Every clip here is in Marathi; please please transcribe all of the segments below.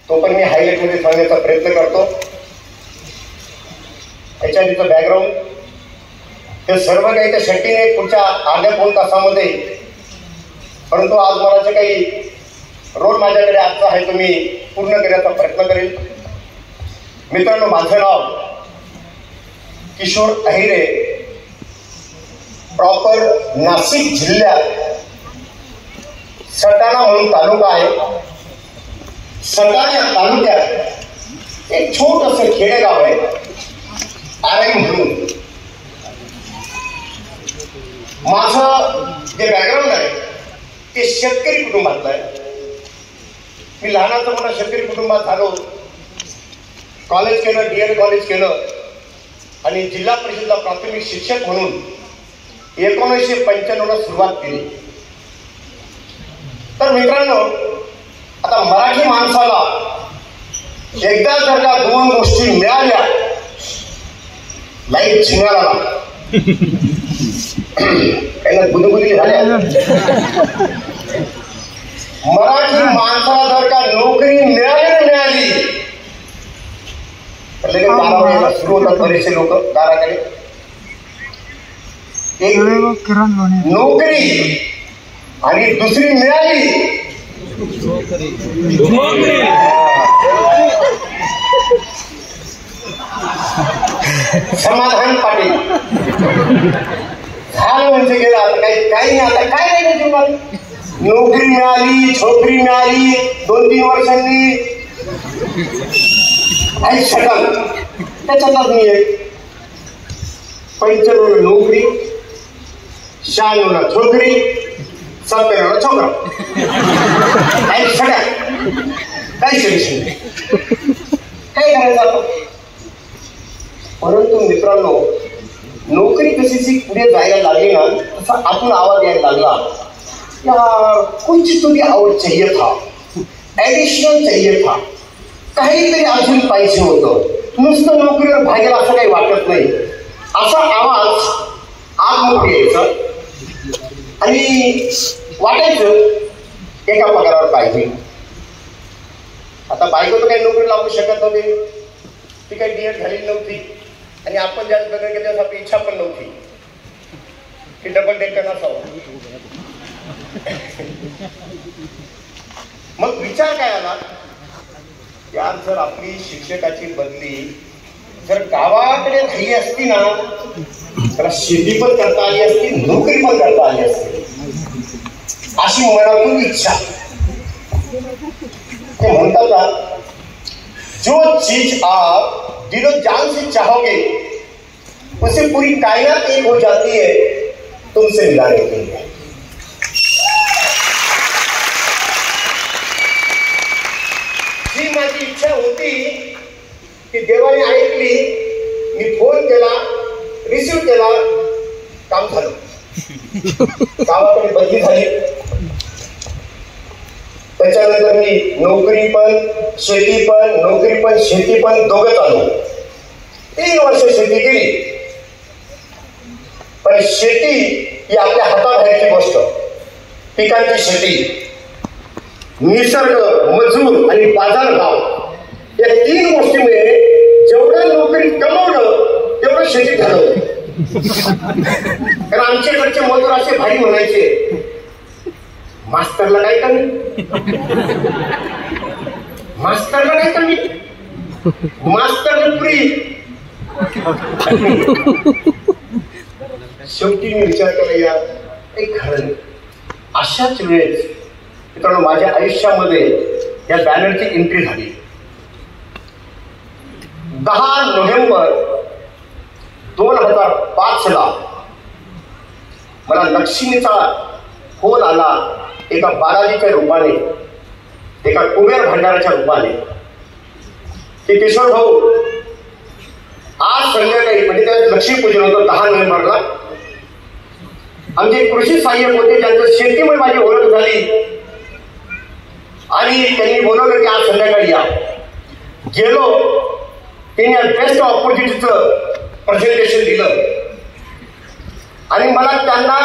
तो पण मी हायलाइट मध्ये सांगण्याचा प्रयत्न करतो. त्याच्या तिचं बॅकग्राऊंड ते सर्व काही त्या शेट्टीने पुढच्या अर्ध्या पाऊण तासामध्ये, परंतु आज मला जे काही रोल माझ्याकडे आजचा आहे तो मी पूर्ण करण्याचा प्रयत्न करेल. मित्रांनो, माझं नाव किशोर अहिरे, प्रॉपर नाशिक जिल्ह्यात सटाणा म्हणून तालुका आहे. सटाणा या तालुक्यात एक छोटंसं खेडेगाव आहे आराई म्हणून. माझं जे बॅकग्राऊंड आहे ते शेतकरी कुटुंबातलं आहे. मी लहानाचं मोठा शेतकरी कुटुंबात झालो. कॉलेज केलं, DL कॉलेज केलं आणि जिल्हा परिषदला प्राथमिक शिक्षक म्हणून 1995ला सुरुवात केली. तर मित्रांनो, आता मराठी माणसाला एकदा जर का दोन गोष्टी मिळाल्या, लाईफ झिंगाला काही गुदगुदी झाल्या. मराठी माणसाला जर का नोकरी मिळाली तर लगेच दारावर सुरू होतात बरेचसे लोक दाराकडे. एक नोकरी आणि दुसरी मिळाली समाधान पाटील झालं म्हणजे गेलं. आता काही नाही, आता काय नाही जीवनात. नोकरी मिळाली, छोकरी मिळाली, 2-3 वर्षांनी आई शकल त्याच्यातच मी आहे. 95 नोकरी, 96 छोकरी, 97 छोकरा. आई सगळ्या काही सोल्युशन नाही, काय करायचं आपण. परंतु मित्रांनो, नोकरी कशी पुढे जायला लागली ना, तसा आतून आवाज यायला लागला, यार कुछ तो भी और चाहिए था, ऍडिशनल चाहिए था, काहीतरी अजून पाहिजे होतं. नुसतं नोकरीवर भागेल असं काही वाटत नाही. असा आवाज आतमध्ये यायचा आणि वाटायचं एका पगारावर पाहिजे. आता बायको तर काही नोकरी लागू शकत नव्हती, ती काही DL झालेली नव्हती आणि आपण ज्या लग्न केलं त्याची आपली इच्छा पण नव्हती की डबल डेकर नसावं. मग विचार काय आला, यार जर आपली शिक्षकाची बदली जर गावाकडे राहिली असती ना, तर शेती पण करता आली असती, नोकरी पण करता आली असती, अशी मनातून इच्छा. ते म्हणतात ना, जो चीज आप दिलो जान से चाहोगे उसे पूरी कायनात एक हो जाती है तुमसे मिलाने के लिए. जी माझी इच्छा होती की देवाने ऐकली, मी फोन केला, रिसिव्ह केला, काम झालं. गावाकडे बदली झाली. त्याच्यानंतर मी नोकरी पण शेती पण, नोकरी पण शेती पण दोघं चालू. 3 वर्ष शेती केली. पण शेती ही आपल्या हाताबाहेरची गोष्ट. पिकांची शेती, निसर्ग, मजूर आणि बाजारभाव या 3 गोष्टीमुळे जेवढं नोकरी कमवलं तेवढं शेतीत घालवलं. कारण आमच्याकडचे मजूर असे भारी म्हणायचे, मास्तरला काय कमी, मास्तरला काय कमी, मास्तर फ्री. शेवटी मी विचार केला, यार एक खरं. अशाच वेळेस मित्रांनो माझ्या आयुष्यामध्ये या बॅनरची एंट्री झाली. 10 नोव्हेंबर 2005ला मला लक्ष्मीचा फोन आला, एका बालाजीच्या रूपाने, एका कुबेर भंडाराच्या रूपाने, की किशोर भाऊ आज संध्याकाळी, म्हणजे त्यावेळेस लक्ष्मीपूजन होतं 10 नोव्हेंबरला, आमचे कृषी सहाय्यक होते, त्यांचं शेतीमुळे माझी ओळख झाली आणि त्यांनी बोलवलं की आज संध्याकाळी या. गेलो, त्यांनी बेस्ट ऑपॉर्च्युनिटीचं प्रेझेंटेशन दिलं आणि मला त्यांना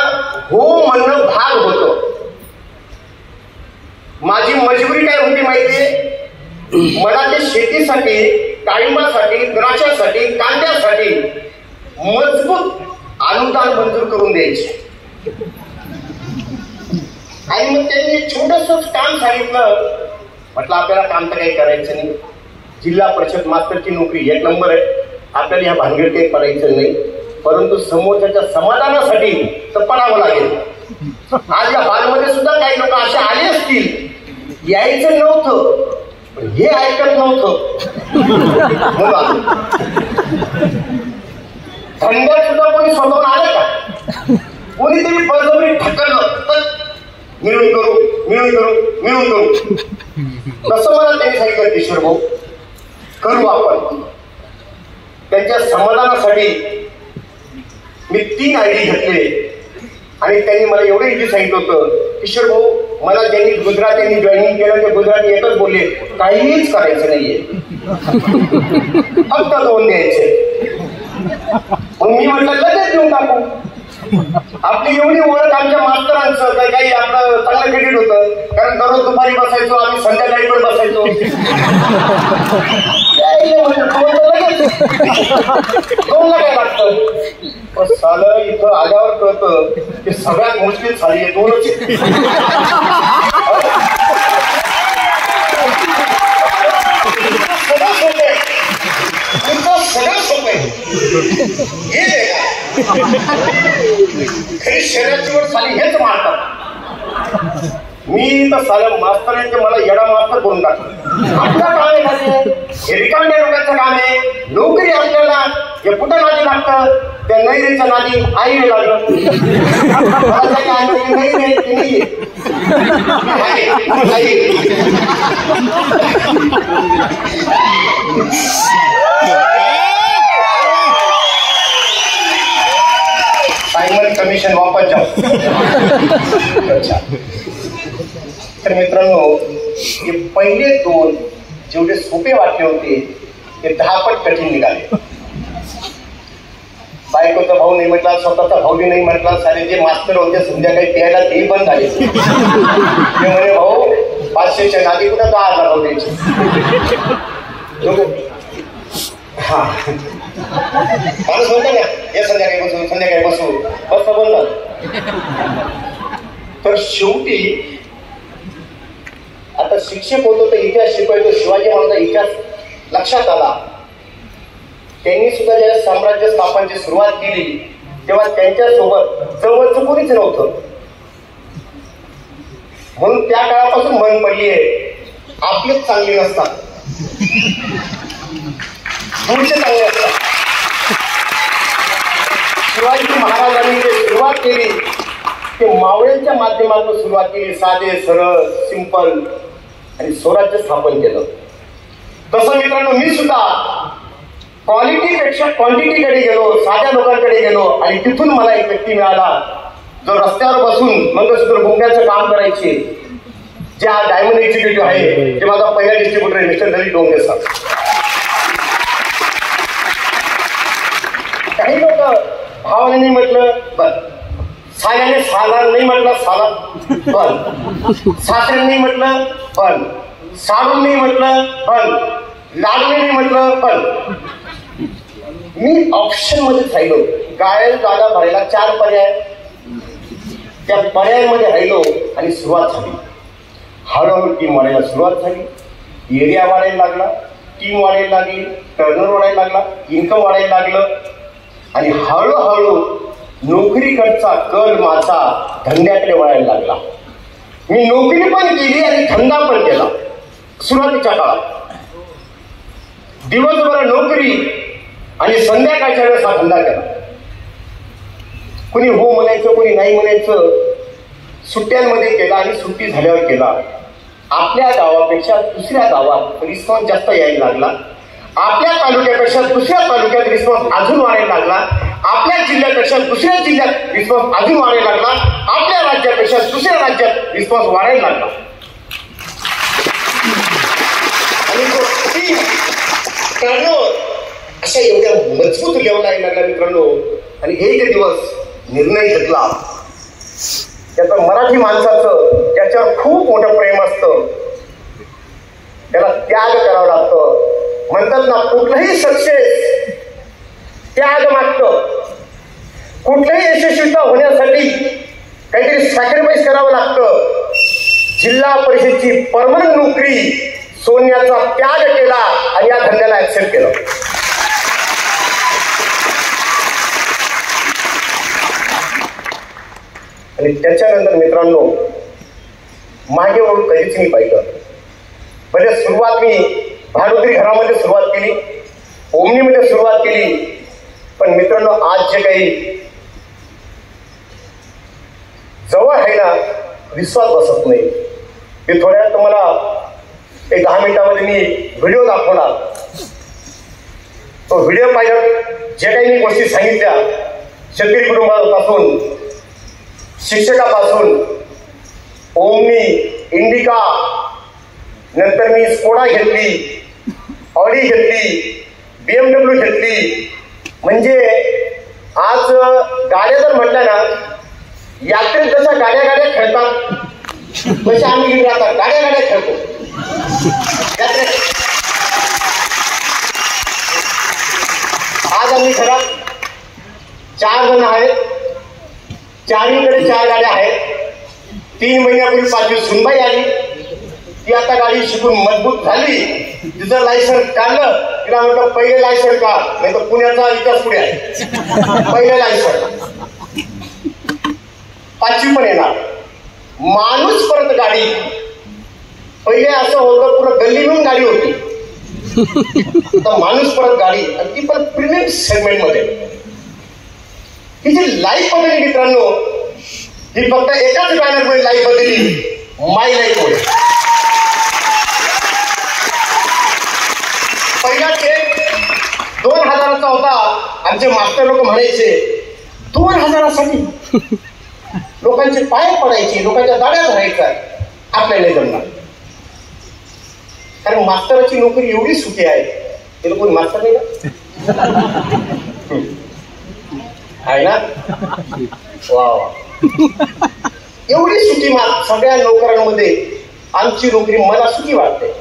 हो म्हणणं भाग होतं. माझी मजबुरी काय होती माहितीये, मला ते शेतीसाठी, डाळिंबासाठी, द्राक्षासाठी, कांद्यासाठी मजबूत अनुदान मंजूर करून द्यायचे. आणि मग त्यांनी छोटंसं काम सांगितलं. म्हटलं आपल्याला काम तर काही करायचं नाही, जिल्हा परिषद मास्तरची नोकरी एक नंबर आहे, आपल्याला ह्या भानगडीत काही पडायचं नाही, परंतु समोरच्या समाधानासाठी तर पडावं लागेल. आज या बालमध्ये सुद्धा काही लोक असे आले असतील, यायचं नव्हतं पण हे ऐकत नव्हतं. धंद्यात सुद्धा कोणी स्वतःहून आलं का? कोणीतरी बळजबरी ढकललं, मिळून करू मिळून करू मिळून करू. तसं मला त्यांनी सांगितलं किशोर भाऊ करू आपण. त्यांच्या समाधानासाठी मी 3 आयडी घेतले आणि त्यांनी मला एवढं इथे सांगितलं होतं, किशोर भाऊ मला ज्यांनी गुजरात्यांनी जॉईनिंग केलं ते गुजराती एकच बोलले, काहीच करायचं नाहीये, फक्त 2 द्यायचे. मग मी म्हटलं लगेच देऊन टाकू. आपली एवढी ओळख आमच्या मास्तरांचं काही आपलं चांगलं क्रेडिट होतं, कारण दररोज दुपारी बसायचो आम्ही, संध्याकाळी पण बसायचो. दोनला काय लागतं सालं. इथं आल्यावर कळतं की सगळ्यात मुश्किल झाली आहे 2च. सगळं सोपं हे खरी शरीराची वर साली हेच मारतात. मी तर सालं मास्तरांचे मला येडा मास्तर करून टाकलं. आपलं काम आहे हे रिकाम्या लोकांचं काम आहे. नोकरी आपल्याला हे कुठं नादी लागतं, त्या नैरीच्या नादी आई लागलं. सायमन कमिशन वापस जाऊ. तर मित्रांनो, हे पहिले 2 जेवढे सोपे वाक्य होते ते 10 पट कठीण निघाले. बायकोचा भाऊ नाही म्हटला, स्वतःचा भाऊजी नाही म्हटला, सारे जे मास्तर होते संध्याकाळी प्यायला तेही बंद झाले. ते म्हणे भाऊ 500च्या नादी कुठं 10,000 भाऊ द्यायचे. हा माणूस म्हणतो ना, हे संध्याकाळी बसू बस बोललं. तर शेवटी आता शिक्षक होतो तर इतिहास शिकवायचो. शिवाजी महाराजांचा इतिहास लक्षात आला. त्यांनी सुद्धा ज्या साम्राज्य स्थापनेची सुरुवात केली तेव्हा त्यांच्यासोबत जवळचं कोणीच नव्हतं. म्हणून त्या काळापासून मन पडली आहे, आपलेच चांगली नसतात, दूरचे चांगले असतात. शिवाजी महाराजांनी जे सुरुवात केली ते मावळ्यांच्या माध्यमातून सुरुवात केली. साधे सरळ सिंपल आणि स्वराज्य स्थापन केलं. तसं मित्रांनो मी सुद्धा क्वालिटीपेक्षा क्वांटिटीकडे गेलो, साध्या लोकांकडे गेलो आणि तिथून मला एक व्यक्ती मिळाला जो रस्त्यावर बसून मंगळसूत्र गुंफ्याचं काम करायचे, जे हा डायमंड एक्झिक्युटिव्ह आहे, ते माझा पहिला डिस्ट्रीब्युटर आहे, मिस्टर दलित डोंगे सर. काही लोक भावाने नाही म्हटलं पण, साल्याने साला नाही म्हटलं साला पण, सासरे नाही म्हटलं पण, साडून नाही म्हटलं पण, लाडूने नाही म्हटलं पण. मी ऑप्शन मध्ये राहिलो. गाळ्याला जागा भरायला 4 पर्याय, त्या पर्यायामध्ये राहिलो आणि सुरुवात झाली. हळूहळू टीम वाढायला सुरुवात झाली, एरिया वाढायला लागला, टीम वाढायला लागली, टर्नर वाढायला लागला, इन्कम वाढायला लागलं आणि हळूहळू नोकरीकडचा कल माझा धंद्याकडे वळायला लागला. मी नोकरी पण केली आणि धंदा पण केला. सुरुवातीच्या काळात दिवसभर नोकरी आणि संध्याकाळच्या वेळेस हा धंदा केला. कुणी हो म्हणायचं, कुणी नाही म्हणायचं. सुट्ट्यांमध्ये केला आणि सुट्टी झाल्यावर केला. आपल्या गावापेक्षा दुसऱ्या गावात रिस्पॉन्स जास्त यायला लागला. आपल्या तालुक्यापेक्षा दुसऱ्या तालुक्यात रिस्पॉन्स अजून वाढायला लागला. आपल्या जिल्ह्यापेक्षा दुसऱ्या जिल्ह्यात रिस्पॉन्स अजून वाढायला लागला. आपल्या राज्यापेक्षा दुसऱ्या राज्यात रिस्पॉन्स वाढायला लागला. आणि अशा एवढ्या मजबूत लेवल यायला लागला मित्रांनो. आणि एक दिवस निर्णय घेतला, त्याचं मराठी माणसाचं ज्याच्यावर खूप मोठं प्रेम असतं, त्याला त्याग करावा लागतो. म्हणतात ना, कुठलंही सक्सेस त्याग मागतं. कुठल्याही यशस्वीता होण्यासाठी काहीतरी सॅक्रिफाईस करावं लागतं. जिल्हा परिषदची परमनंट नोकरी सोडण्याचा त्याग केला आणि या धंद्याला ऍक्सेप्ट केलं. आणि त्याच्यानंतर मित्रांनो, मागे वळून कधीच मी पाहिलं. म्हणजे सुरुवात मी भाडोत्री घरामध्ये सुरुवात केली, ओमनीमध्ये सुरुवात केली. पण मित्रांनो, आज जे काही जवळ आहे ना, विश्वास बसत नाही. मी थोड्या तुम्हाला एक 10 मिनिटामध्ये मी व्हिडिओ दाखवणार. तो व्हिडिओ पाहिला, जे काही मी गोष्टी सांगितल्या, शेतकरी कुटुंबापासून, शिक्षकापासून, ओमनी, इंडिका, नंतर मी स्कोडा घेतली, ऑडी घेतली, BMW घेतली. म्हणजे आज गाड्या जर म्हटल्या ना, यात्रेत जशा गाड्या खेळतात तशा आम्ही आता गाड्या खेळतो यात्रेत. आज आम्ही घरात 4 जण आहेत, 4कडे 4 गाड्या आहेत. 3 महिन्यापूर्वी 5वी सुनबाई आली. ती आता गाडी शिकून मजबूत झाली. तिचं लायसन काढलं, तिला म्हटलं पहिले लायसन का, नाही तर पुण्याचा इतिहास पुढे आहे. पहिले लायसन, 5वी पण येणार. माणूस परत गाडी. पहिले असं होतं, पुढे गल्ली मिळून गाडी होती. तर माणूस परत गाडी, आणि ती पण प्रीमियम सेगमेंट मध्ये. ही जी लाईफ बदलली मित्रांनो, ही फक्त एकाच बॅनर मध्ये लाईफ बदलली, माय लाईफ मध्ये. पहिला चेक 2000चा होता. आमचे मास्टर लोक म्हणायचे 2000साठी लोकांचे पाय पडायचे, लोकांच्या दाड्या धरायच्या. आपल्याला नाही जमणार, कारण मास्तराची नोकरी एवढी सुखी आहे. ते लोक मास्तर नाही ना, आहे ना. वा, एवढी सुखी सगळ्या नोकरांमध्ये आमची नोकरी मला सुखी वाटते.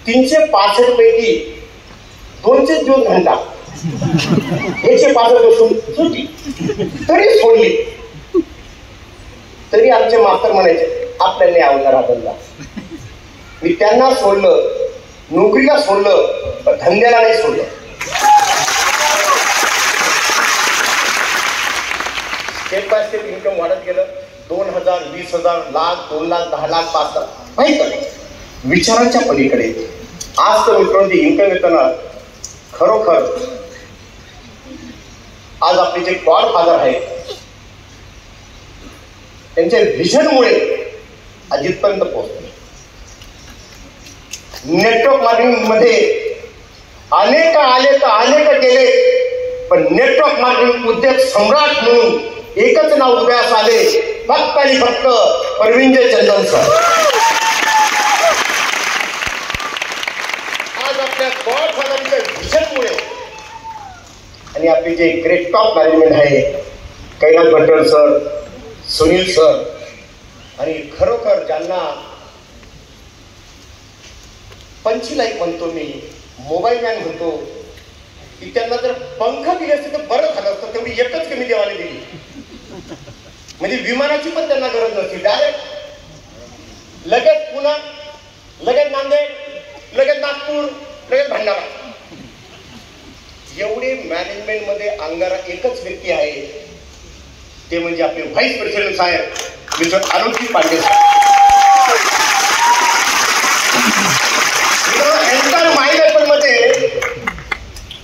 365 पैकी 224 घंटा 165 सुट्टी तरी सोडली. तरी आमचे मास्तर म्हणायचे आपल्याला नाही आवडणार हा धंदा. मी त्यांना सोडलं, नोकरीला सोडलं, पण धंद्याला नाही सोडलं. स्टेप बाय स्टेप इन्कम वाढत गेलं. 2000, 20,000, लाख, 2 लाख, 10 लाख, 5 लाख, माहित नाही, विचारांच्या पलीकडे. आज तर मित्रांनो, इन्कम येताना खरोखर आज आपले जे गॉडफादर आहेत, त्यांच्या व्हिजनमुळे आज इथपर्यंत पोहोचले. नेटवर्क मार्केटिंग मध्ये अनेक आले तर अनेक गेले, पण नेटवर्क मार्केटिंग उद्योग सम्राट म्हणून एकच नाव उदयास आले, फक्त आणि फक्त परविंजय चंदन सर. आज आपल्या गॉडफादरच्या व्हिजनमुळे आणि आपले जे ग्रेट टॉप मॅनेजमेंट आहे, कैलास भट्टर सर, सुनील सर, आणि खरोखर ज्यांना पंचलाईफ म्हणतो मी, मोबाईल मॅन म्हणतो, की त्यांना जर पंख दिले असते तर बरं झालं असतं. तेवढी एकच कमी देवाने दिली. म्हणजे विमानाची पण त्यांना गरज नसती. डायरेक्ट लगेच पुणे, लगेच नांदेड, लगेच नागपूर, लगेच भंडारा. एवढे मॅनेजमेंट मध्ये अंगारा एकच व्यक्ती आहे, ते म्हणजे आपले व्हाईस प्रेसिडेंट साहेब मिस्टर आरोग्य पांडे साहेब. एंटायर मायलेपन मध्ये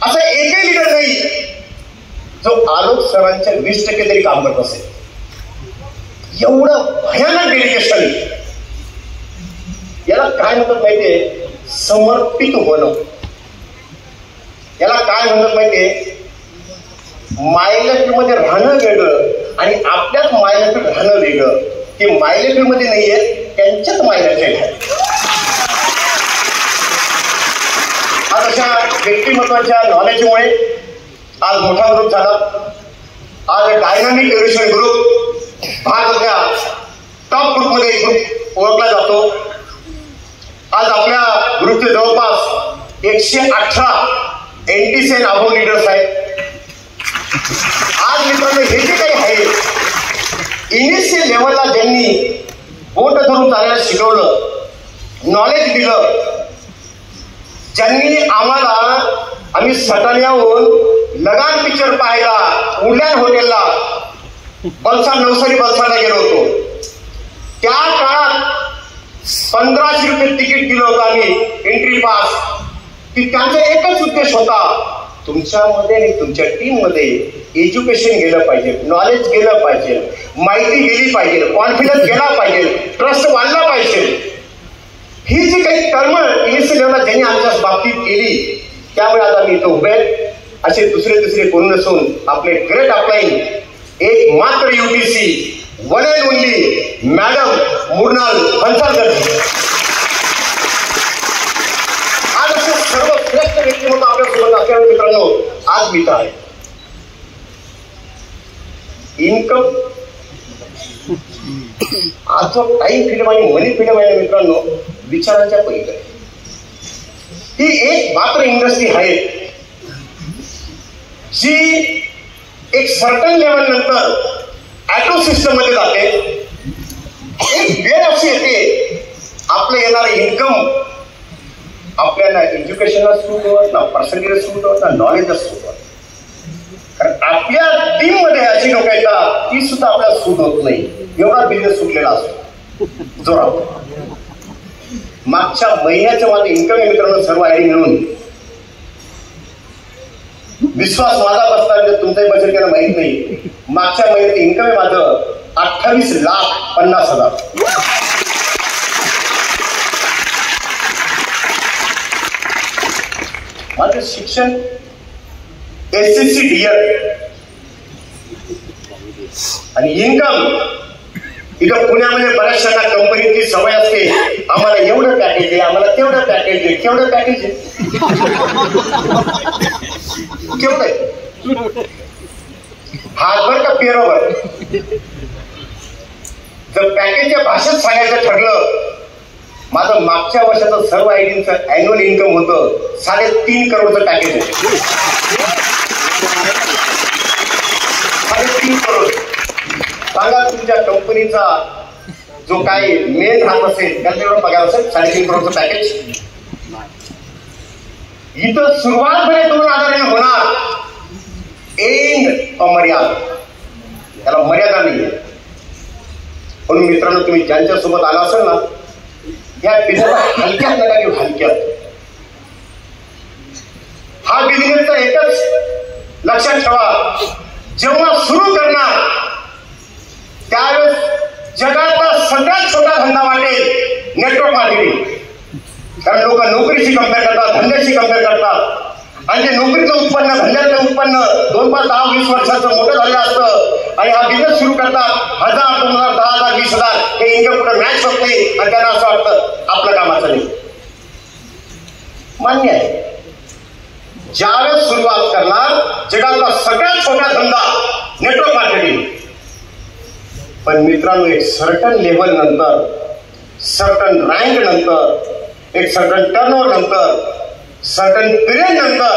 असं एकही लीडर नाही जो आलोक सरांच्या 20% तरी काम करत असेल. एवढं भयानक डेडिकेशन. याला काय म्हणतात माहितीये? समर्पित होणं. याला काय म्हणतात माहितीये? मायलेपीमध्ये राहणं वेगळं आणि आपल्याच मायलेपीत राहणं वेगळं. ते मायलेपीमध्ये नाहीये, त्यांच्याच मायलेपी आहे. आज अशा व्यक्तिमत्वाच्या नॉलेजमुळे आज मोठा ग्रुप झाला. आज डायनामिक एव्होल्युशन ग्रुप भारताच्या टॉप ग्रुपमध्ये ग्रुप ओळखला जातो. आज आपल्या ग्रुपचे जवळपास 118 NTCN अबोव्ह लीडर्स आहेत. आज मित्रांनो हे जे काही आहे इनिशियल लेवलला ज्यांनी बोट धरून चालायला शिकवलं, नॉलेज दिलं, ज्यांनी आम्ही सटाण्याहून लगान पिक्चर पाहायला उड्यान हॉटेलला नवसारी बलसाला गेलो होतो. त्या काळात 1500 रुपये तिकीट दिलं होतं आम्ही एंट्री पास. की त्यांचा एकच उद्देश होता, तुमच्यामध्ये आणि तुमच्या टीम मध्ये एज्युकेशन गेलं पाहिजे, नॉलेज गेलं पाहिजे, माहिती गेली पाहिजे, कॉन्फिडन्स गेला पाहिजे, ट्रस्ट वाढला पाहिजे. ही जी काही तळमळ इनिशियल ज्यांनी आमच्या बाबतीत केली, त्यामुळे आज आम्ही इथं उभे आहेत. असे दुसरे कोण नसून आपले ग्रेट अपलाईन एक मात्र UTC one and only madam Murnal Phansalkar. आज असे सर्व श्रेष्ठ व्यक्तिमत्व आपल्यासोबत असल्यामुळे मित्रांनो आज मी आहे. इन्कम आज जो टाईम फ्रीडम आणि मनी फ्रीडम आहे मित्रांनो, विचारांच्या पलीकडे ही एक मात्र इंडस्ट्री आहे जी एक सर्टन लेवल नंतर ॲटो सिस्टम मध्ये जाते. एक वेळ अशी येते आपलं येणारं इन्कम आपल्याला एज्युकेशनला सूट होत ना, पर्सेंटेज सूट होत ना, नॉलेजला सूट होत. कारण आपल्या टीम मध्ये अशी लोक येतात ती सुद्धा आपल्याला सूट होत नाही. एवढा बिझनेस सुटलेला असतो जोरात. मागच्या महिन्याचं माझं इन्कम आहे मित्रांनो सर्व आयडी मिळून, विश्वास माझा बसणार तुमचाही बचत केलं माहित नाही. मागच्या महिन्यात इन्कम आहे माझं 28,50,000. माझं शिक्षण SSC DL आणि इन्कम इथं पुण्यामध्ये बऱ्याचशा कंपनीची सवय असते, आम्हाला एवढं पॅकेज आहे, आम्हाला तेवढं पॅकेज आहे. केवढं पॅकेज आहे? केवढं आहे? हातभर का पेरोभर? जर पॅकेजच्या भाषेत सांगायचं ठरलं, माझं मागच्या वर्षाचं सर्व आयडींचं अॅन्युअल इन्कम होतं 3.5 करोडचं पॅकेज आहे. 3.5 करोड. सांगा तुमच्या कंपनीचा जो काही मेन राहत असेल त्याला एवढं पगार असेल 3.5 करोडचं पॅकेज. इथं सुरुवात भले 2,000 होणार, एंड अमर्याद, त्याला मर्यादा नाही आहे. म्हणून मित्रांनो तुम्ही ज्यांच्या सोबत आला असेल ना, या बिझनेस हलक्यात नका घेऊ, हलक्यात. हा बिझनेसचा एकच लक्षात ठेवा, जेव्हा सुरू करणार त्यावेळेस जगातला सगळ्यात छोटा धंदा वाटेल नेटवर्क मार्केटिंग. कारण लोक नोकरीशी कम्पेअर करतात, धंद्याशी कम्पेअर करतात, आणि ते नोकरीचं उत्पन्न, धंद्याचं उत्पन्न 2, 5, 10, 20 वर्षाचं मोठं झालेलं असतं आणि हा बिझनेस सुरू करतात 1,000, 2,000, 10,000, 20,000 हे इन्कम कुठे मॅच होत नाही आणि त्यांना असं वाटतं आपलं कामाचं नाही. मान्य आहे. ज्यावेळेस सुरुवात करणार जगातला सगळ्यात छोटा धंदा नेटवर्क मार्केटिंग. पण मित्रांनो एक सर्टन लेवल नंतर, सर्टन रँक नंतर, एक सर्टन टर्नओव्हर नंतर, सर्टन पिरियड नंतर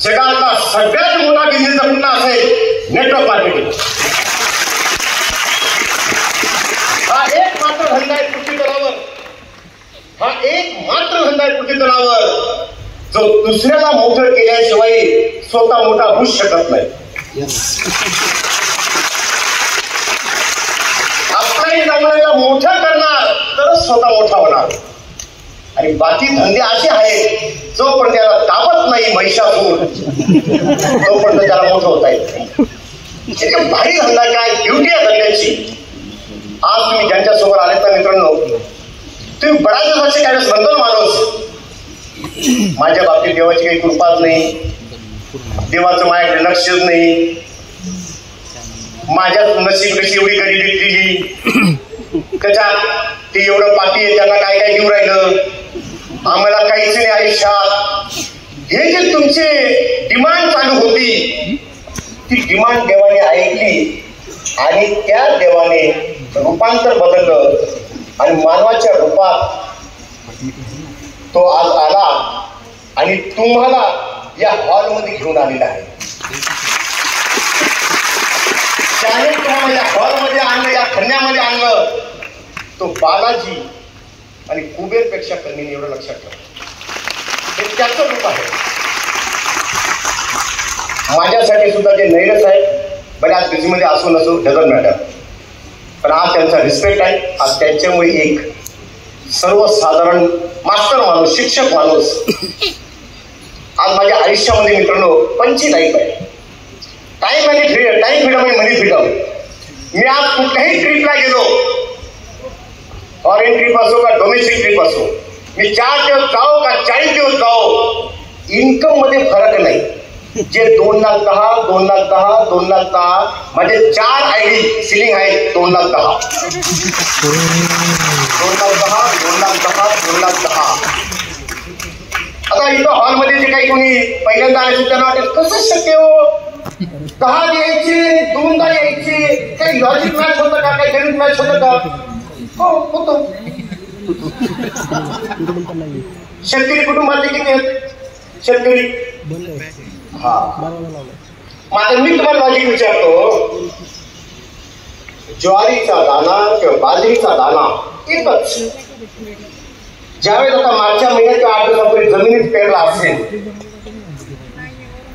जगातला सगळ्यात मोठा बिझनेस कुठला असेल? Network marketing. हा एक मात्र धंदा आहे पृथ्वी तलावर, हा एक मात्र धंदा आहे पृथ्वी तलावर जो दुसऱ्याला मोठं केल्याशिवाय स्वतः मोठा होऊच शकत नाही. आपल्याही जमान्याला मोठं करणार तरच स्वतः मोठा होणार. आणि बाकी धंदे असे आहेत जोपर्यंत त्याला तापत नाही महिषासूर तोपर्यंत त्याला मोठं होता येत नाही. भारी धंदा काय, ब्युटी आहे धंद्याची. आज तुम्ही ज्यांच्यासोबत आलेत ना मित्रांनो, तुम्ही बऱ्याच दिवसाचे काय म्हणतो ना माणूस, माझ्या बाबतीत देवाची काही कृपाच नाही, देवाचं माझ्याकडे लक्षच नाही, माझ्याच नशीब कशी एवढी गरिबी दिली, त्याच्यात ते एवढं पापी आहे त्यांना काय काय घेऊन राहिलं, आम्हाला काहीच नाही आयुष्यात. हे जे तुमचे डिमांड चालू होती ती डिमांड देवाने ऐकली आणि त्या देवाने रूपांतर बदललं आणि मानवाच्या रूपात तो आज आला आणि तुम्हाला या हॉलमध्ये घेऊन आलेला आहे. त्याने तुम्हाला या हॉलमध्ये आणलं, या खन्यामध्ये आणलं. तो बालाजी आणि कुबेरपेक्षा कमी नाही, एवढं लक्षात ठेवा. हे त्याचं रूप आहे. माझ्यासाठी सुद्धा ते नैरस आहे. बऱ्याच बिझीमध्ये असो नसो डझंट मॅटर, पण आज त्यांचा रिस्पेक्ट आहे. आज त्यांच्यामुळे एक सर्वसाधारण मास्टर माणूस, शिक्षक माणूस आज माझ्या आयुष्यामध्ये मित्रांनो पंची लाईफ आहे. टाइम फ्रीडम आणि मनी फ्रीडम. मी आज कुठल्याही ट्रिपला गेलो, फॉरेन ट्रिप असो का डोमेस्टिक ट्रिप असो, मी 4 दिवस जाओ का 40 दिवस जाओ, इन्कम मध्ये फरक नाही. जे 2,10,000 2,10,000 2,10,000 म्हणजे 4 आयडी सिलिंग आहेत. 2,10,000 आता इथं हॉलमध्ये जे काही कोणी पहिल्यांदा आले त्यांना वाटेल कसं शक्य हो, 10 यायचे 2दा यायचे, काही लॉजिक मॅच होतं का, काही गणित मॅच होतं का? हो होतं. शेतकरी कुटुंबातले किती आहेत शेतकरी? हा. माझं मी तुम्हाला लॉजिक विचारतो, ज्वारीचा दाना किंवा बाजरीचा दाना एकच. ज्यावेळेस आता मागच्या महिन्यात किंवा 8 दिवसापूर्वी जमिनीत पेरला असेल,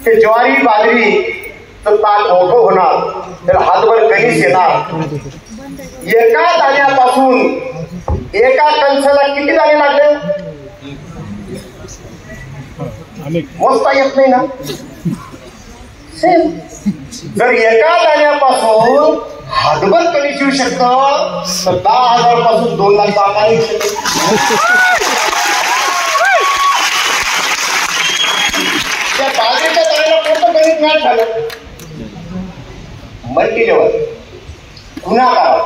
ते ज्वारी बाजरीचं ताक मोठं होणार, त्याला हातभर कणीस येणार. एका दाण्यापासून एका कणसाला किती दाणे लागले मोजता येत नाही ना. सेम जर एका दाण्यापासून हातभर कणीस येऊ शकतं, तर 10,000 पासून 2,00,000 दाणे येऊ शकतं. त्या बाजरीच्या दाण्याला कोणतं गणित मॅच झालं? मल्टी लेवल गुन्हागार.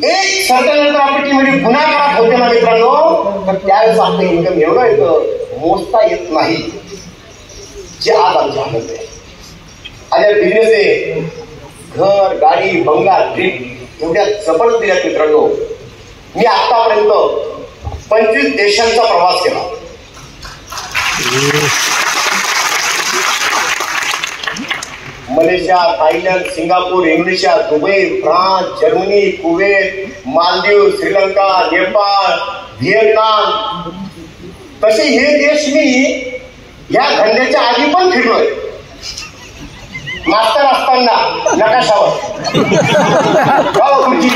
एक सर्टन प्रॉपर्टीमध्ये गुन्हागारात होते ना मित्रांनो, तर त्यावेळेस आपलं इन्कम एवढं येतं मोजता येत नाही. जे आज आमची हालत आहे. आज बिझनेसने घर, गाडी, बंगला, ट्रिप एवढ्या जबरदस्त दिल्यात मित्रांनो. मी आतापर्यंत 25 देशांचा प्रवास केला. Malaysia, Thailand, Singapore, Indonesia, Dubai, France, Germany, Kuwait, Maldives, Sri Lanka, Nepal, Vietnam. तसे हे देश मी या धंद्याच्या आधी पण फिरलोय. मास्टर असताना नकाशावर गुरुजी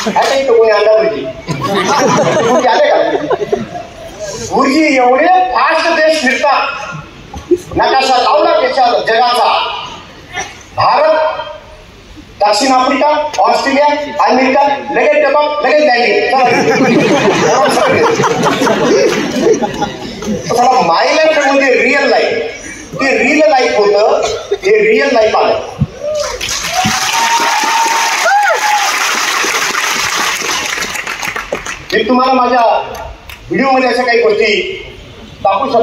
आता इथं कोणी आला गुरुजी आले का? गुरुजी एवढे फास्ट देश फिरतात. नकाशा लावला त्याच्या जगाचा. भारत, दक्षिण आफ्रिका, ऑस्ट्रेलिया, अमेरिका, लगेच जपान, लगेच माय लाईफ म्हणजे रिअल लाईफ. ते रिअल लाईफ होतं, ते रिअल लाईफ आलं. मी तुम्हाला माझ्या व्हिडिओ मध्ये अशा काही गोष्टी दाखवू शकतो.